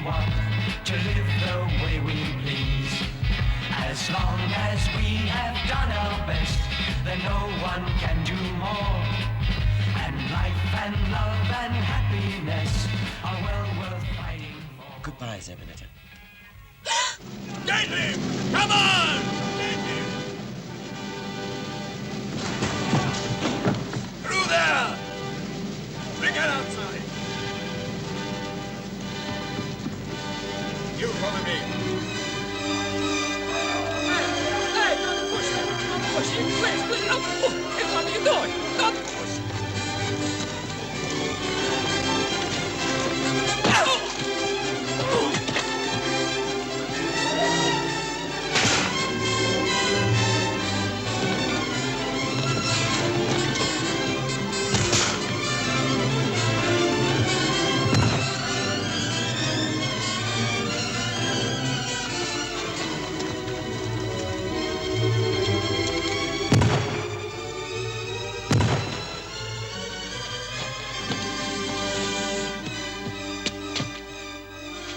want to live the way we please. As long as we have done our best, then no one can do more. And life and love and happiness are well worth fighting for. Goodbye, Zebinetta. Get him! Come on! Get him! Through there! Bring her outside. You follow me. Hey, don't push him! Don't push him! Please, no! Hey, what are you doing? Don't push!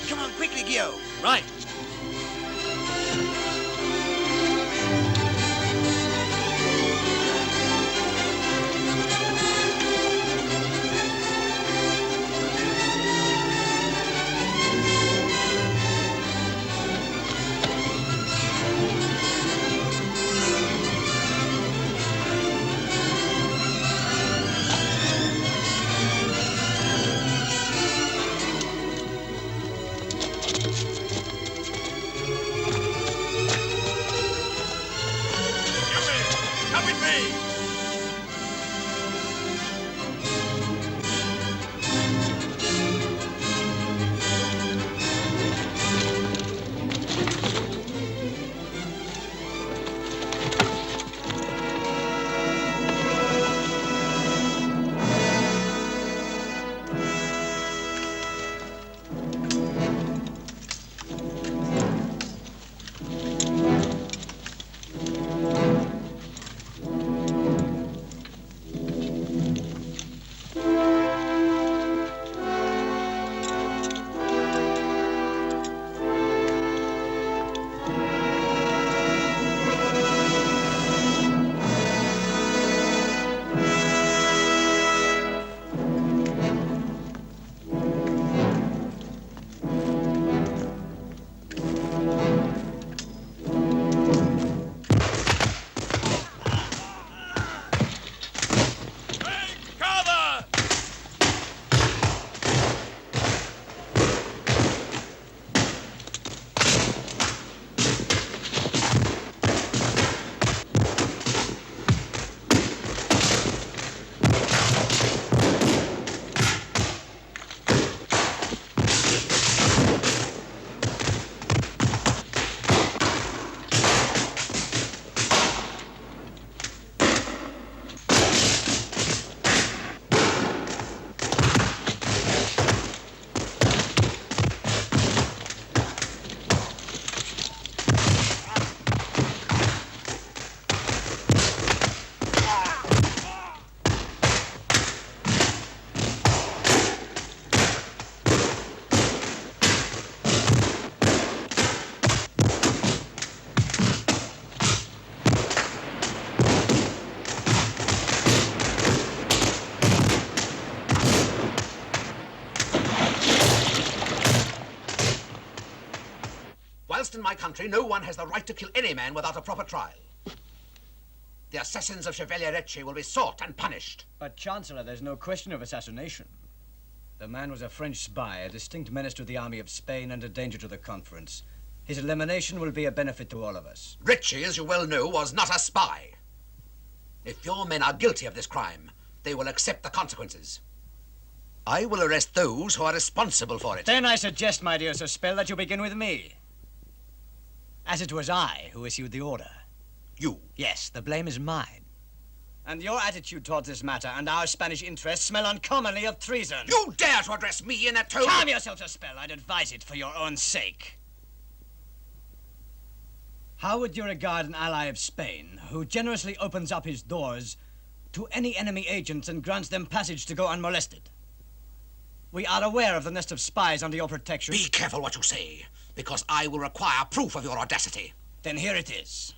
Come on, quickly, Gio. Right. Come with me! Whilst in my country, no one has the right to kill any man without a proper trial. The assassins of Chevalier Recce will be sought and punished. But, Chancellor, there's no question of assassination. The man was a French spy, a distinct menace to the army of Spain and a danger to the conference. His elimination will be a benefit to all of us. Recce, as you well know, was not a spy. If your men are guilty of this crime, they will accept the consequences. I will arrest those who are responsible for it. Then I suggest, my dear Sir Spell, that you begin with me. As it was I who issued the order. You? Yes, the blame is mine. And your attitude towards this matter and our Spanish interests smell uncommonly of treason. You dare to address me in that tone? Calm yourself, Sir Spell. I'd advise it for your own sake. How would you regard an ally of Spain who generously opens up his doors to any enemy agents and grants them passage to go unmolested? We are aware of the nest of spies under your protection. Be careful what you say, because I will require proof of your audacity. Then here it is.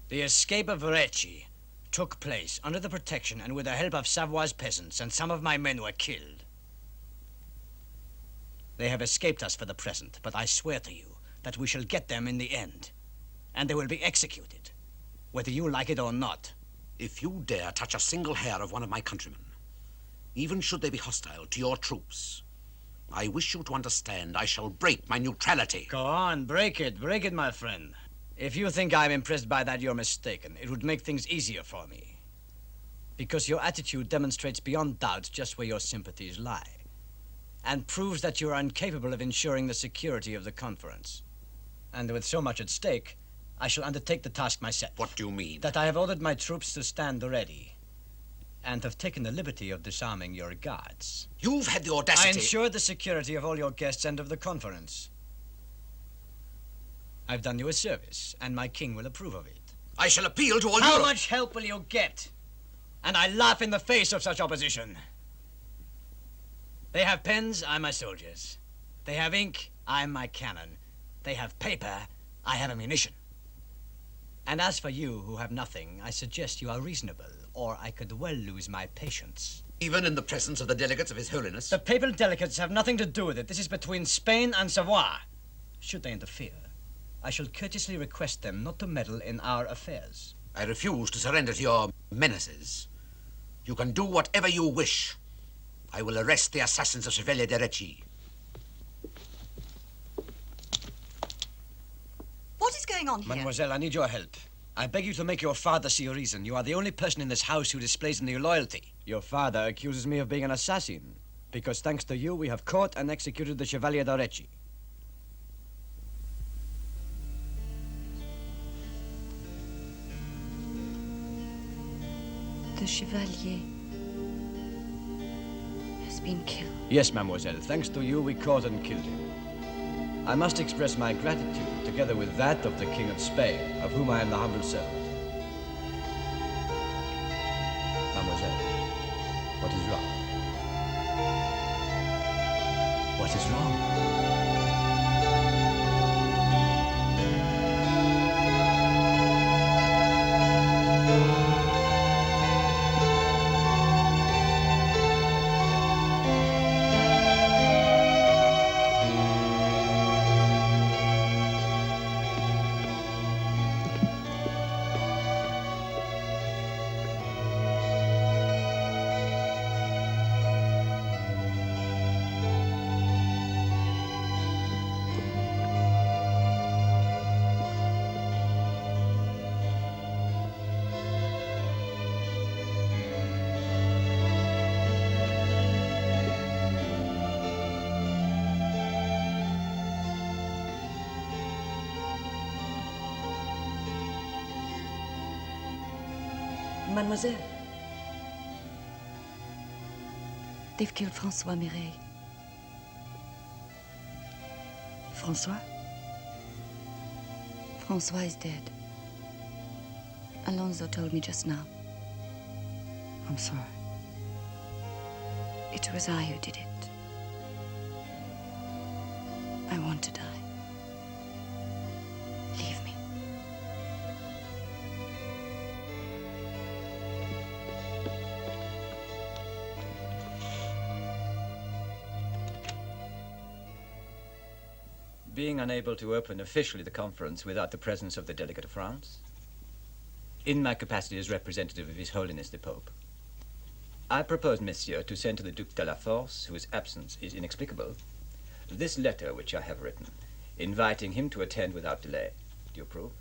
The escape of Recci took place under the protection and with the help of Savoy's peasants, and some of my men were killed. They have escaped us for the present, but I swear to you that we shall get them in the end, and they will be executed, whether you like it or not. If you dare touch a single hair of one of my countrymen, even should they be hostile to your troops, I wish you to understand I shall break my neutrality. Go on, break it, my friend. If you think I'm impressed by that, you're mistaken. It would make things easier for me. Because your attitude demonstrates beyond doubt just where your sympathies lie, and proves that you are incapable of ensuring the security of the conference. And with so much at stake, I shall undertake the task myself. What do you mean? That I have ordered my troops to stand ready, and have taken the liberty of disarming your guards. You've had the audacity... I ensure the security of all your guests and of the conference. I've done you a service, and my king will approve of it. I shall appeal to all How Europe. much help will you get? And I laugh in the face of such opposition. They have pens, I'm my soldiers. They have ink, I'm my cannon. They have paper, I have ammunition. And as for you who have nothing, I suggest you are reasonable, or I could well lose my patience. Even in the presence of the delegates of His Holiness? The papal delegates have nothing to do with it. This is between Spain and Savoy. Should they interfere, I shall courteously request them not to meddle in our affairs. I refuse to surrender to your menaces. You can do whatever you wish. I will arrest the assassins of Chevalier de Recci. What is going on here? Mademoiselle, I need your help. I beg you to make your father see reason. You are the only person in this house who displays any loyalty. Your father accuses me of being an assassin, because thanks to you, we have caught and executed the Chevalier de Recci. The Chevalier has been killed. Yes, mademoiselle. Thanks to you, we caught and killed him. I must express my gratitude, together with that of the King of Spain, of whom I am the humble servant. Mademoiselle, what is wrong? What is wrong? Mademoiselle. They've killed Francois Mireille. Francois? Francois is dead. Alonso told me just now. I'm sorry. It was I who did it. I want to die. Leave me. Being unable to open officially the conference without the presence of the delegate of France, in my capacity as representative of His Holiness the Pope, I propose, Monsieur, to send to the Duc de la Force, whose absence is inexplicable, this letter which I have written, inviting him to attend without delay. Do you approve?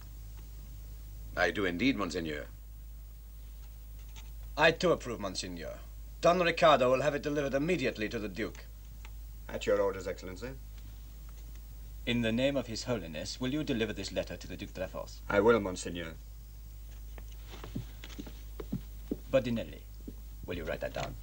I do indeed, Monseigneur. I too approve, Monsignor. Don Ricardo will have it delivered immediately to the Duke. At your orders, Excellency. In the name of His Holiness, will you deliver this letter to the Duc de la Force? I will, Monseigneur. Bodinelli, will you write that down?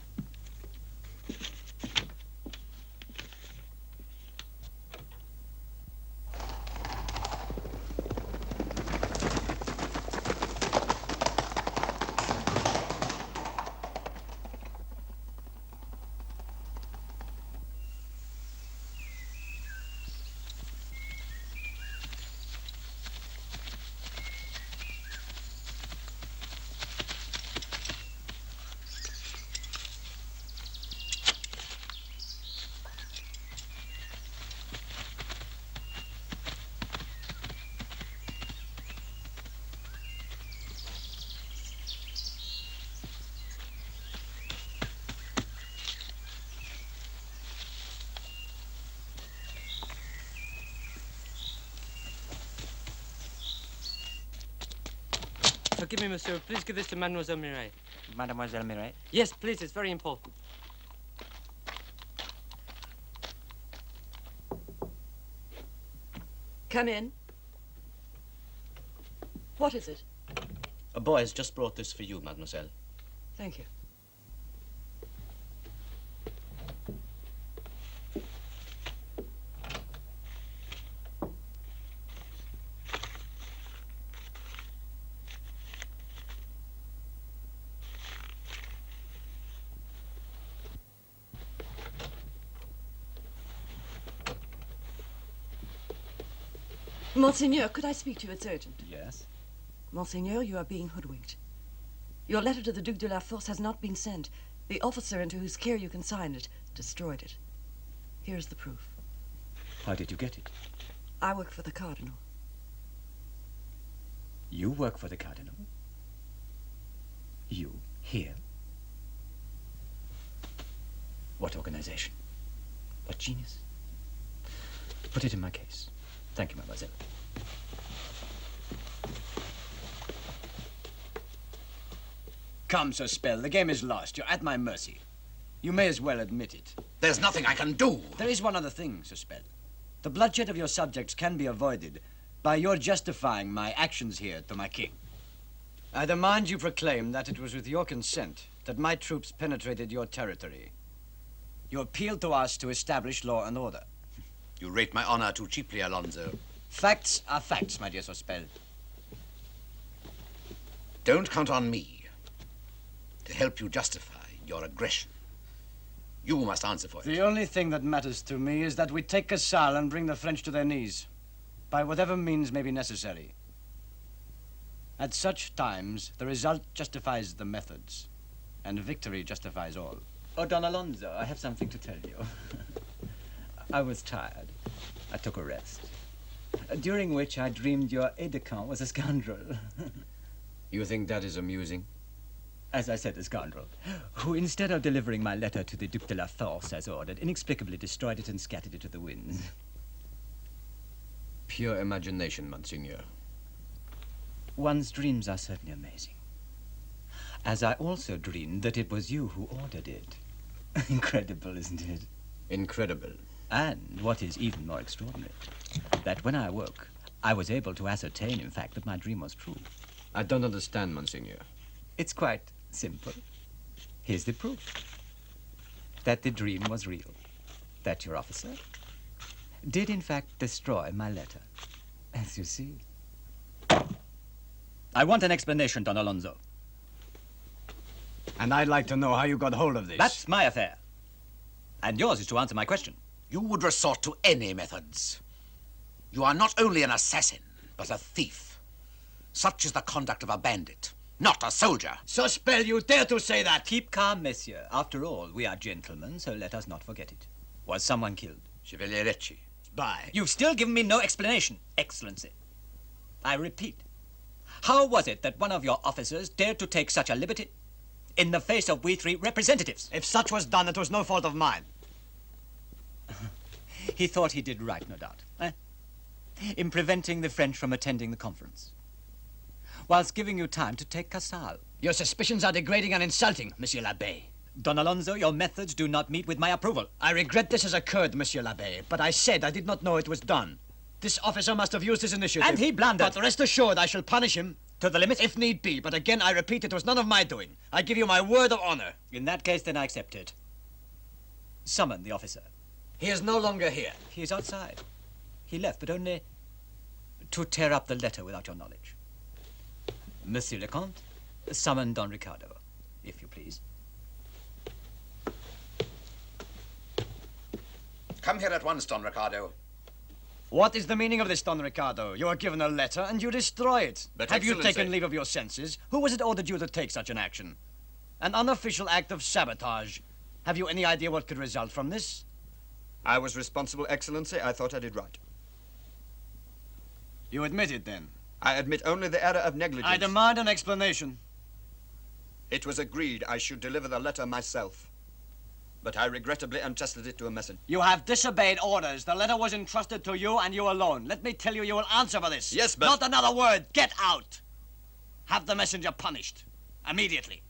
Forgive me, monsieur. Please give this to Mademoiselle Mireille. Mademoiselle Mireille? Yes, please. It's very important. Come in. What is it? A boy has just brought this for you, mademoiselle. Thank you. Monseigneur, could I speak to you? It's urgent. Yes? Monseigneur, you are being hoodwinked. Your letter to the Duc de la Force has not been sent. The officer into whose care you consigned it destroyed it. Here's the proof. How did you get it? I work for the Cardinal. You work for the Cardinal? You? Here? What organization? What genius? Put it in my case. Thank you, mademoiselle. Come, Suspel, the game is lost. You're at my mercy. You may as well admit it. There's nothing I can do. There is one other thing, Suspel. The bloodshed of your subjects can be avoided by your justifying my actions here to my king. I demand you proclaim that it was with your consent that my troops penetrated your territory. You appealed to us to establish law and order. You rate my honor too cheaply, Alonso. Facts are facts, my dear Suspel. Don't count on me to help you justify your aggression. You must answer for it. The only thing that matters to me is that we take Casale and bring the French to their knees, by whatever means may be necessary. At such times, the result justifies the methods, and victory justifies all. Oh, Don Alonso, I have something to tell you. I was tired. I took a rest, during which I dreamed your aide-de-camp was a scoundrel. You think that is amusing? As I said, a scoundrel, who, instead of delivering my letter to the Duc de la Force as ordered, inexplicably destroyed it and scattered it to the winds. Pure imagination, Monseigneur. One's dreams are certainly amazing. As I also dreamed that it was you who ordered it. Incredible, isn't it? Incredible. And what is even more extraordinary, that when I awoke, I was able to ascertain, in fact, that my dream was true. I don't understand, Monseigneur. It's quite simple. Here's the proof. That the dream was real. That your officer did, in fact, destroy my letter. As you see. I want an explanation, Don Alonso. And I'd like to know how you got hold of this. That's my affair. And yours is to answer my question. You would resort to any methods. You are not only an assassin, but a thief. Such is the conduct of a bandit, not a soldier. Suspel, you dare to say that? Keep calm, monsieur. After all, we are gentlemen, so let us not forget it. Was someone killed? Chevalier Recci. Spy. You've still given me no explanation, Excellency. I repeat, how was it that one of your officers dared to take such a liberty in the face of we three representatives? If such was done, it was no fault of mine. He thought he did right, no doubt, in preventing the French from attending the conference, whilst giving you time to take Casale. Your suspicions are degrading and insulting, Monsieur l'Abbé. Don Alonso, your methods do not meet with my approval. I regret this has occurred, Monsieur l'Abbé, but I said I did not know it was done. This officer must have used his initiative. And he blundered. But rest assured, I shall punish him. To the limit? If need be. But again, I repeat, it was none of my doing. I give you my word of honor. In that case, then I accept it. Summon the officer. He is no longer here. He is outside. He left, but only to tear up the letter without your knowledge. Monsieur le Comte, summon Don Ricardo, if you please. Come here at once, Don Ricardo. What is the meaning of this, Don Ricardo? You are given a letter and you destroy it. But have you Excellency- taken leave of your senses? Who was it ordered you to take such an action? An unofficial act of sabotage. Have you any idea what could result from this? I was responsible, Excellency. I thought I did right. You admit it, then? I admit only the error of negligence. I demand an explanation. It was agreed I should deliver the letter myself. But I regrettably entrusted it to a messenger. You have disobeyed orders. The letter was entrusted to you and you alone. Let me tell you, you will answer for this. Yes, but- Not another word. Get out. Have the messenger punished. Immediately.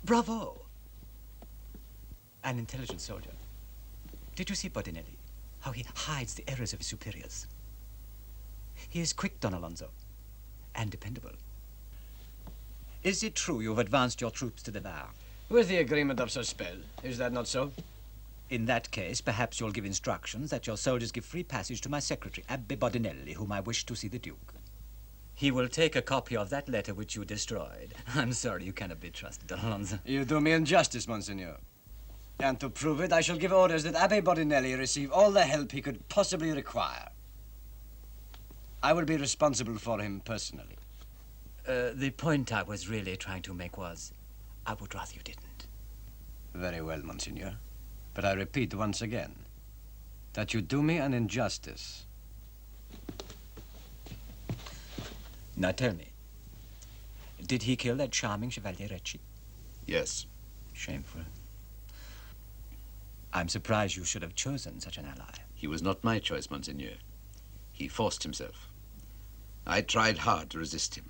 Bravo! An intelligent soldier. Did you see Bodinelli? How he hides the errors of his superiors. He is quick, Don Alonso, and dependable. Is it true you've advanced your troops to the Var? With the agreement of Sospel. Is that not so? In that case, perhaps you'll give instructions that your soldiers give free passage to my secretary, Abbe Bodinelli, whom I wish to see the Duke. He will take a copy of that letter which you destroyed. I'm sorry you cannot be trusted, Don Alonso. You do me injustice, Monsignor. And to prove it, I shall give orders that Abbe Bodinelli receive all the help he could possibly require. I will be responsible for him personally. The point I was really trying to make was, I would rather you didn't. Very well, Monsignor. But I repeat once again, that you do me an injustice. Now tell me, did he kill that charming Chevalier Recci? Yes. Shameful. I'm surprised you should have chosen such an ally. He was not my choice, Monsignor. He forced himself. I tried hard to resist him.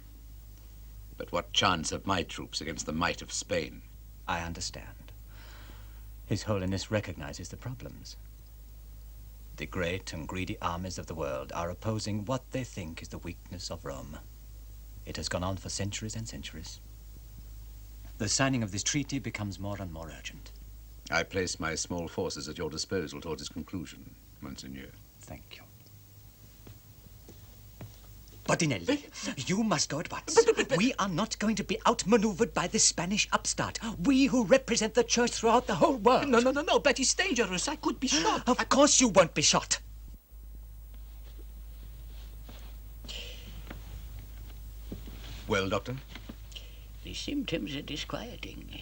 But what chance have my troops against the might of Spain? I understand. His Holiness recognizes the problems. The great and greedy armies of the world are opposing what they think is the weakness of Rome. It has gone on for centuries and centuries. The signing of this treaty becomes more and more urgent. I place my small forces at your disposal towards its conclusion, Monsignor. Thank you. Bodinelli, you must go at once. We are not going to be outmaneuvered by this Spanish upstart. We who represent the church throughout the whole world. No, but it's dangerous. I could be shot. Of course you won't be shot. Well, Doctor? The symptoms are disquieting.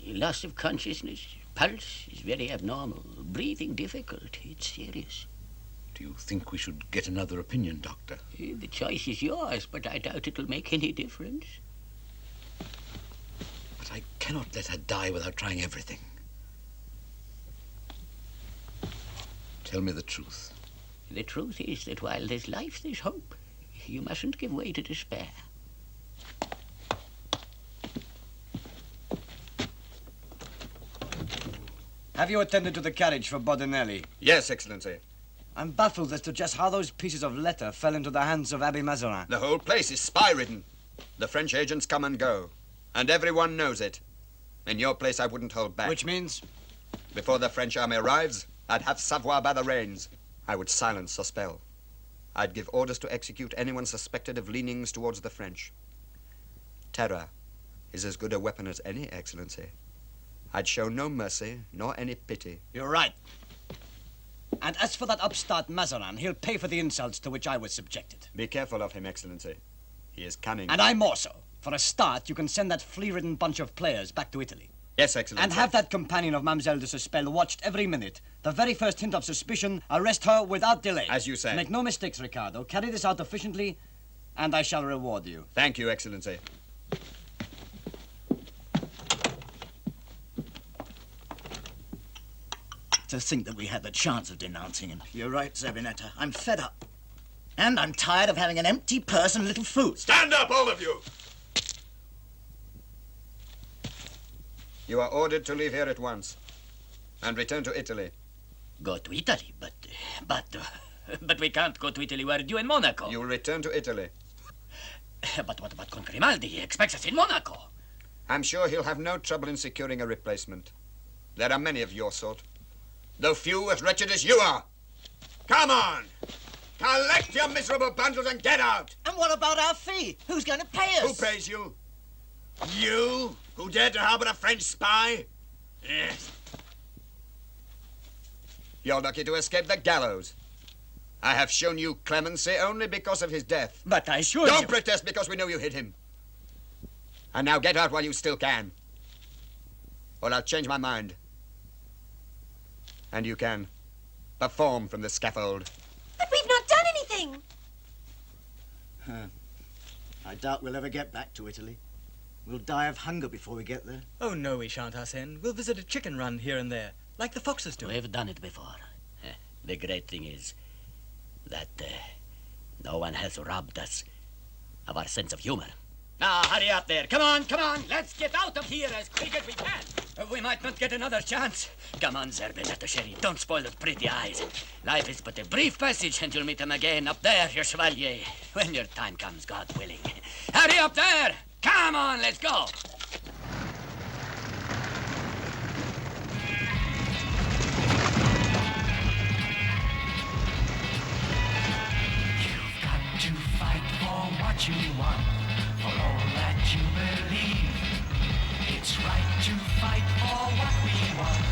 Loss of consciousness, pulse is very abnormal, breathing difficult. It's serious. Do you think we should get another opinion, Doctor? The choice is yours, but I doubt it'll make any difference. But I cannot let her die without trying everything. Tell me the truth. The truth is that while there's life, there's hope. You mustn't give way to despair. Have you attended to the carriage for Bodinelli? Yes, Excellency. I'm baffled as to just how those pieces of letter fell into the hands of Abbe Mazarin. The whole place is spy-ridden. The French agents come and go, and everyone knows it. In your place, I wouldn't hold back. Which means? Before the French army arrives, I'd have Savoy by the reins. I would silence Sospel. I'd give orders to execute anyone suspected of leanings towards the French. Terror is as good a weapon as any, Excellency. I'd show no mercy, nor any pity. You're right. And as for that upstart Mazarin, he'll pay for the insults to which I was subjected. Be careful of him, Excellency. He is cunning. And I more so. For a start, you can send that flea-ridden bunch of players back to Italy. Yes, Excellency. And have that companion of Mademoiselle de Sospel watched every minute. The very first hint of suspicion, arrest her without delay. As you say. Make no mistakes, Ricardo. Carry this out efficiently, and I shall reward you. Thank you, Excellency. To think that we had the chance of denouncing him. You're right, Zabinetta. I'm fed up. And I'm tired of having an empty purse and little food. Stand up, all of you! You are ordered to leave here at once and return to Italy. Go to Italy, but we can't go to Italy. We're due in Monaco. You will return to Italy. But what about Con Grimaldi? He expects us in Monaco. I'm sure he'll have no trouble in securing a replacement. There are many of your sort, though few as wretched as you are. Come on! Collect your miserable bundles and get out! And what about our fee? Who's going to pay us? Who pays you? You, who dared to harbor a French spy? Yes. You're lucky to escape the gallows. I have shown you clemency only because of his death. But I assure you... Don't protest because we know you hid him. And now get out while you still can. Or I'll change my mind. And you can perform from the scaffold. But we've not done anything. I doubt we'll ever get back to Italy. We'll die of hunger before we get there. Oh, no, we shan't, Arsène. We'll visit a chicken run here and there, like the foxes do. We've done it before. The great thing is, that no one has robbed us of our sense of humor. Now, hurry up there. Come on, come on. Let's get out of here as quick as we can. We might not get another chance. Come on, Zerbinetta Sherry. Don't spoil those pretty eyes. Life is but a brief passage, and you'll meet them again up there, your chevalier. When your time comes, God willing. Hurry up there! Come on, let's go! You've got to fight for what you want, for all that you believe. It's right to fight for what we want,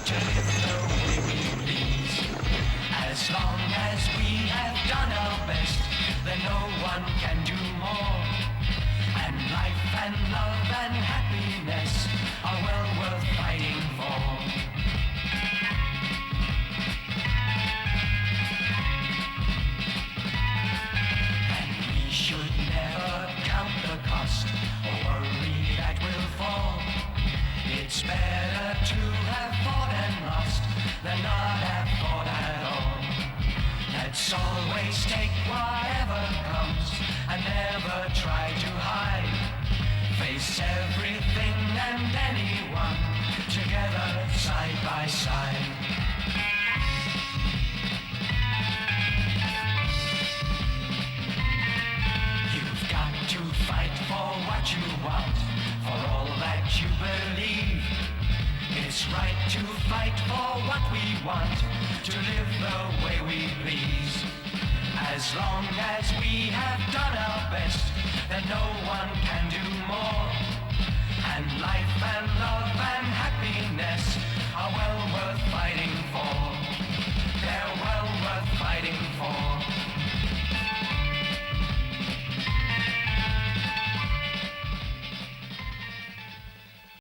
to live the way we please. As long as we have done our best, then no one can do more. And life and love and happiness are well worth fighting for. And we should never count the cost or worry that we'll fall. It's better to have fought and lost than not have fought at all. Let's always take whatever comes and never try to hide. Face everything and anyone together side by side. You've got to fight for what you want, for all that you believe. It's right to fight for what we want, to live the way we please. As long as we have done our best, then no one can do more. And life and love and happiness are well worth fighting for. They're well worth fighting for.